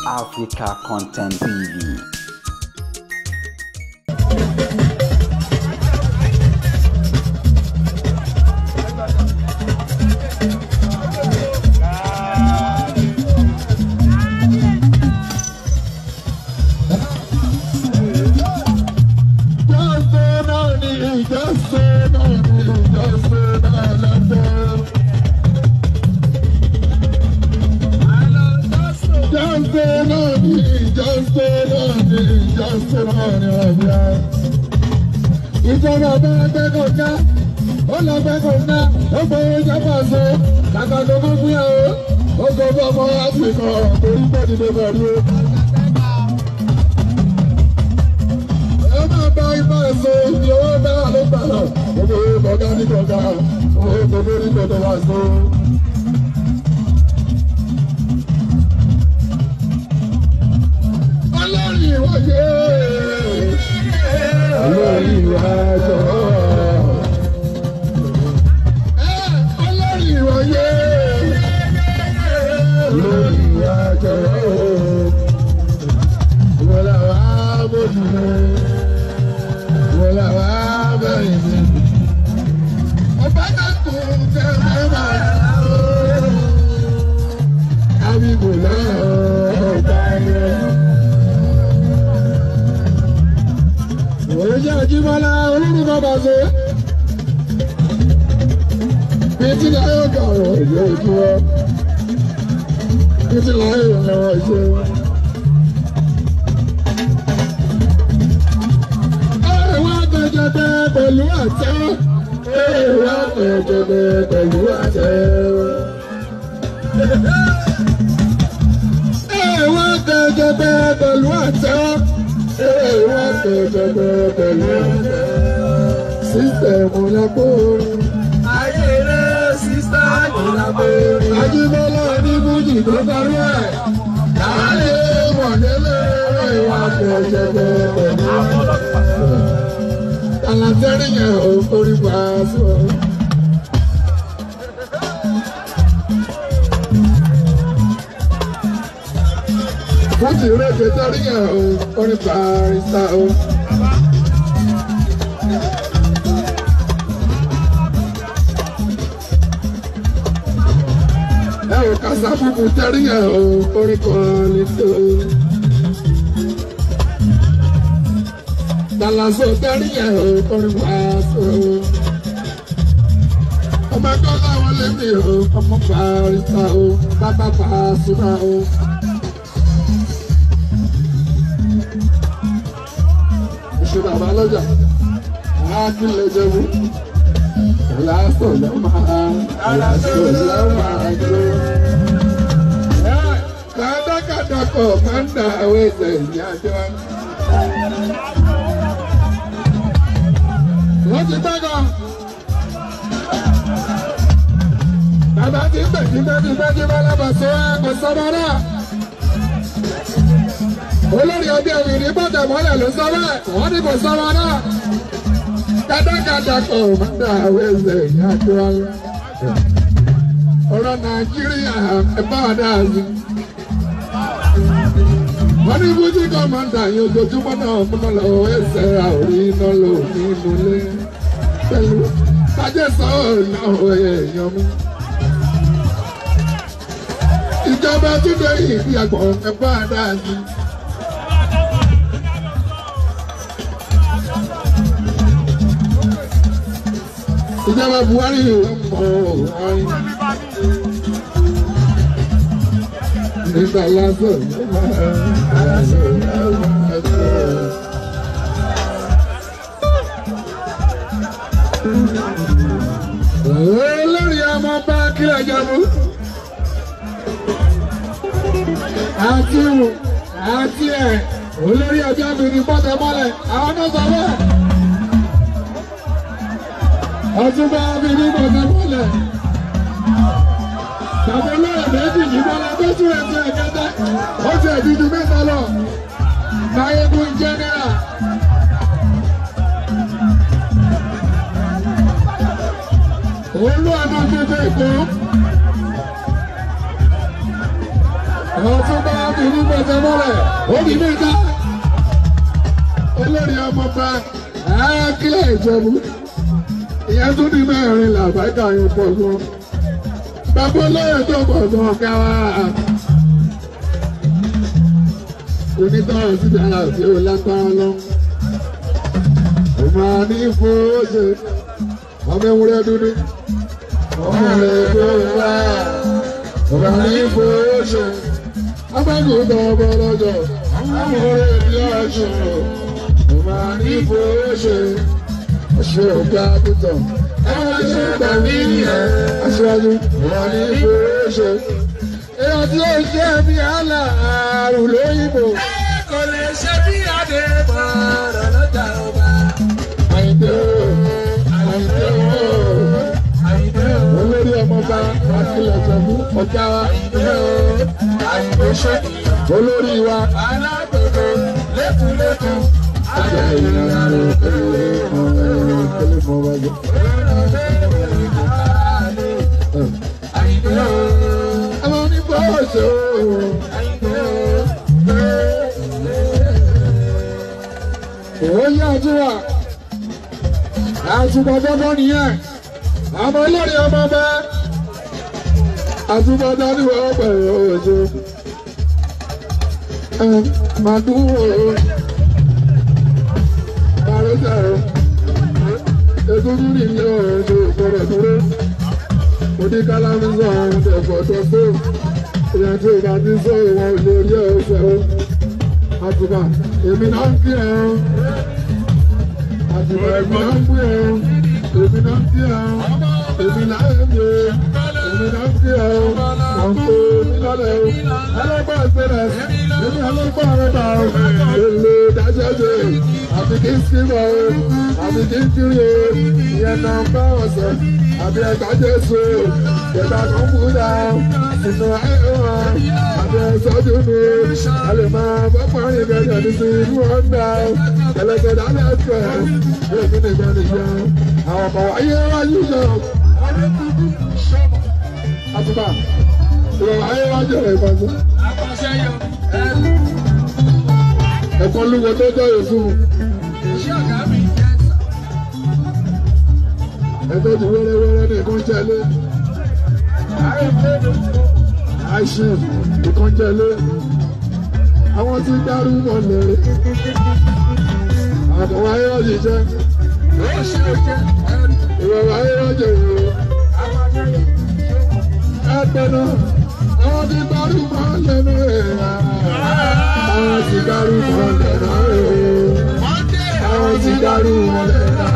Africa Content TV. Ìjọba bẹ́ẹ̀ gbẹ́ kọjá, ó lọ gbẹ́ kọjá, ó gbowó jábọ̀ so, kàkà tó kún fún yà ó, ó gbọ́ bọ́ ọmọ Áfíríkà torí pé ti dé pẹ̀lú. Ẹ máa bá ibà so, ibi owó bẹ́ẹ̀ ló gbà lọ, gbogbo owó kọjá ní kọjá, owó gbogbo ní kọjá wá so. Ọlọ́run ìwọ́yé. Olórí ìwájọ́ olórí ìwáyé olórí ìwájọ́ ìwọ̀làwà bójúmọ́ ìwọ̀làwà bẹ̀rẹ̀ mi. Ọba náà kò fẹ́ máa àbíkò náà ọba yẹn. Olùjẹ́ Àjíbọ́lá olórúkọ bàṣẹ. Bíntí láyé ọ̀gá ọ̀rọ̀ ìlú ojú wọn. Bíntí láyé ìrànlọ́wọ́ ìṣe wọn. Ẹ̀wọ̀n àtẹ̀jẹ̀bẹ̀ pẹ̀lú àtẹ. Ẹ̀wọ̀n àtẹ̀jẹ̀bẹ̀ pẹ̀lú àtẹ. Ẹ̀wọ̀n àtẹ̀jẹ̀bẹ̀ pẹ̀lú àtẹ. Ẹ̀wọ̀n àtẹ̀jẹ̀bẹ̀ pẹ̀lú àtẹ. Sísítẹ̀mù lápòrí. Ayé rẹ̀ sísítẹ̀mù lápòrí. Àjíbọ́lá ní Fújì tó darí ẹ̀. Láàárín mọ̀lẹ́lẹ́ ẹ̀wọ̀n àtẹ̀jẹ̀bẹ̀ pẹ̀lú àtẹ. Àlàtẹ́rì yẹn ò forí pa aṣọ. Fújì rẹ̀ tẹ́tẹ́rì yẹn ò forí pa àrísà o. Ẹ ò kásá fúnfun tẹ́rì yẹn ò forí kan létò. Dàlàsó tẹ́rì yẹn ò forí pa aṣọ. Ọmọ ẹgbẹ́ láwọn lémi o, ọmọ pa àrísà o, bàbá pa àṣùnà o. Ṣé bàbá lọ́jà? Kí lè jẹun? Aláṣọ ló máa gbé. Kàdákàdákọ̀ máa ń dà àwọn ẹsẹ̀ ìyájọ́. Wọ́n ti gbẹ́gàn. Bàbá ti ń gbẹ̀jú lábàṣọ kò sọ́mọ́ náà. Olórí ọdún ẹ̀wì ní bọ́dẹ̀ mọ́lẹ̀ ló sọ bẹ́ẹ̀, wọ́n ní kò sọ́mọ́ náà. Kàdákàdákọ̀ máa ń dà àwọn ẹsẹ̀ ìyájọ́. Ọ̀rọ̀ Nàìjíríà ẹ̀bá dáa sí. Wọ́n ní Fújì kọ́mọ́ndà yín ojoojúmọ́ náà múná lọ ẹsẹ̀ àórí iná lò nínú ilé. Pẹ̀lú kájẹ́sọ̀ náà èèyàn mi. Ìjọba túnde ìdí àgbọ̀n ẹ̀bá dáa sí. Ìjọba Buhari mọ̀ wáyé. Nígbà lásán olórí ọmọ bá kílẹ̀ jẹ́mú. Àti ẹ̀ olórí ọjọ́ mi ní pọ́tẹ́ mọ́lẹ̀ àwọn náà sọ bẹ́ẹ̀. Ọtún bá mi ní pọ́tẹ́ mọ́lẹ̀. Bàbá olóyè méjì yìí bọ́lá tó tún ẹ̀sìn ẹ̀kẹ́tẹ́. Ó ti ẹ̀dídú mẹ́ta lọ. Máyégún jẹ́nẹ́rà. Olú ọ̀nà gbogbo Èkó. àwọn tó bá ti ní pẹ̀sẹ̀ mọ́lẹ̀ ó di mẹ́ta olórí ọmọọba kílẹ̀ ìjẹ̀bú ìyẹn tún ní mẹ́rin làbáìkà yẹn pọ̀ gan bàbá olóyè tó pọ̀ gan káwá onítọ̀hún sí dára tí ó lágbára lọ ó máa ní fowó ṣe ọmọ ewúrẹ́ dúdú ọmọ rẹ̀ tó wá ó máa ní fowó ṣe abágùntàn ọmọ lọ́jọ́ ọmọ rẹ̀ bí ọ̀ṣun ó máa ní fowó ṣe ọ̀ṣun òkè àgùntàn ẹ̀rọ tí ó gbà mí nìyẹn aṣáájú ó máa ní fowó ṣe èèyàn tí ó ṣe bí aláàrùn lóyìnbó. Kò lè ṣe bí adé bọ̀rọ̀ lọ́jà ọba. Àyìndé o, Àyìndé o, Àyìndé o. Olórí ọmọọba Akílẹ̀ Jẹ̀bú ọjà wa. Àyìndé o, Àyìndé ṣèkì. Olórí wa. Alágbègbè lẹ́kùnlẹ́kùn. Ajá ìlànà òkèlè mọ́ wájú. Àyìndé o. Àwọn oníbọ̀ọ̀ṣọ́ Àyìndé o. Òye àdúrà àtúbọ̀dọ́dọ́ nìyẹn àmọ́ olórí ọmọ bá àtúbọ̀dọ́ ní wọ́n pẹ̀lú òjò màdúró àrẹ́sẹ̀rẹ̀ ètùtù nílé òjò ìfọ̀rọ̀ dúró oníkálámù sọ àwọn ẹ̀fọ́ tó tó ìyẹn tí ìgbà tí sọ ìwọ̀n lórí ẹ̀ṣẹ̀ o àtùbà èmi náà ń kí ẹ o àtùbà èmi náà ń kí ẹ o èmi náà ń kí ẹ o èmi náà ń kí ẹ o èmi náà ń kí ẹ o àǹkó mi lálẹ́ o ọlọ́pàá ìṣẹ̀lẹ̀ èmi ọlọ́pàá rẹ̀ bá o èlò dájọ́jọ́ àfi kí n sí bọ̀ o àfi kí n kiri o ìyẹn náà ń bá wọn sọ àbí ẹgbà Jésù ìgbà kan kú dá ìnà ẹ̀wọ̀n àbí ẹ̀sọ́jú mi a lè máa bọ́ parí gẹ́gẹ́ ní sí inú ọ̀dà ẹlẹ́gẹ̀ dálẹ́ ẹ̀fẹ̀ èmi nìkan nìyẹn àwọn ọmọ wáyé wájú yọ àtùbà ìwọ̀n wáyé wájú rẹ̀ ìfọ̀sọ́. ẹ̀kọ́ lúwo tó jọ èso. ẹgbẹ́ ti wẹ́rẹ́wẹ́rẹ́ ní ìkọ́njẹ́lé àìsàn ìkọ́njẹ́lé àwọn tí dárú mọ̀lẹ́ àbọ̀wọ̀ ayéwájú jẹ́ ìrọ̀rọ̀ ayéwájú ìrọ̀ ẹgbẹ́ náà àwọn tí dárú mọ̀lẹ́ náà àwọn tí dárú mọ̀lẹ́ náà àwọn tí dárú mọ̀lẹ́ náà.